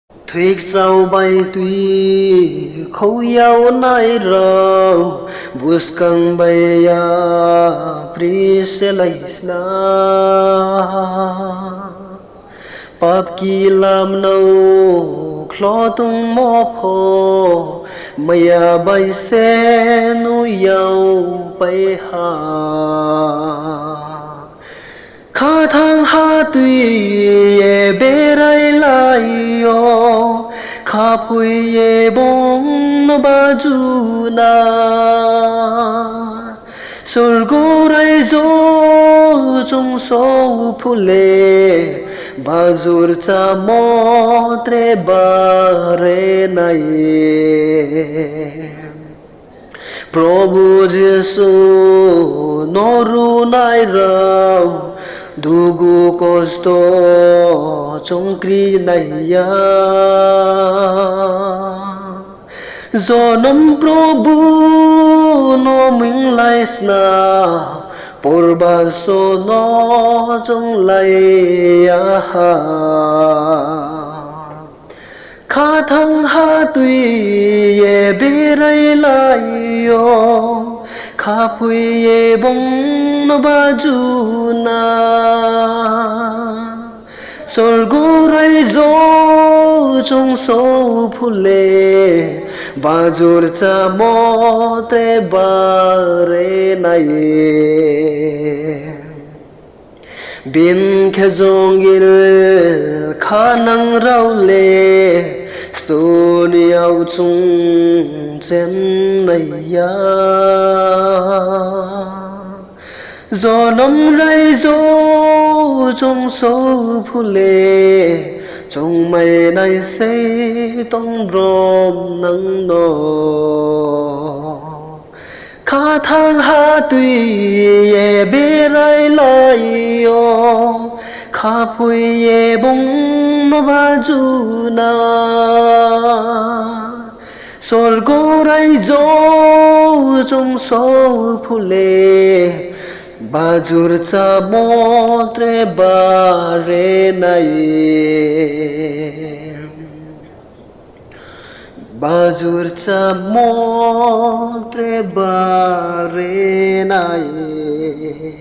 Thuyết sau bay tuy khâu yau nai rau buskang baya priselaisna pap ki lam nâu khlo tung mo pho maya bay se nu yau bay ha khá thang ha tuy ye bê rai lai yo khá pui ye bong no ba ju na sul go rai zo chung so phule ba zur cha mo tre ba re na ye Prabhu Jesu noru nai rau dugu kosto chongkri naiya Zonam Prabhu no ming lai sna Purba so no chong lai ya khá thăng ha tuy ye bê rai lai yo khá pui ye bong no ba ju na sol go rai zo trong so phule ba zur cha mo te ba re na ye bin khe zong il khá năng rau le Stone ao chung chen này ya gió nắm rai gió trong số phule trong mây này xây tông rôm nắng nọ khá thang ha tuy ye bê rai lai yo khá pui ye bong no ba ju na sol go rai zo trong số phule ba zur cha mo tre ba re na ye ba zur cha mo tre ba re na ye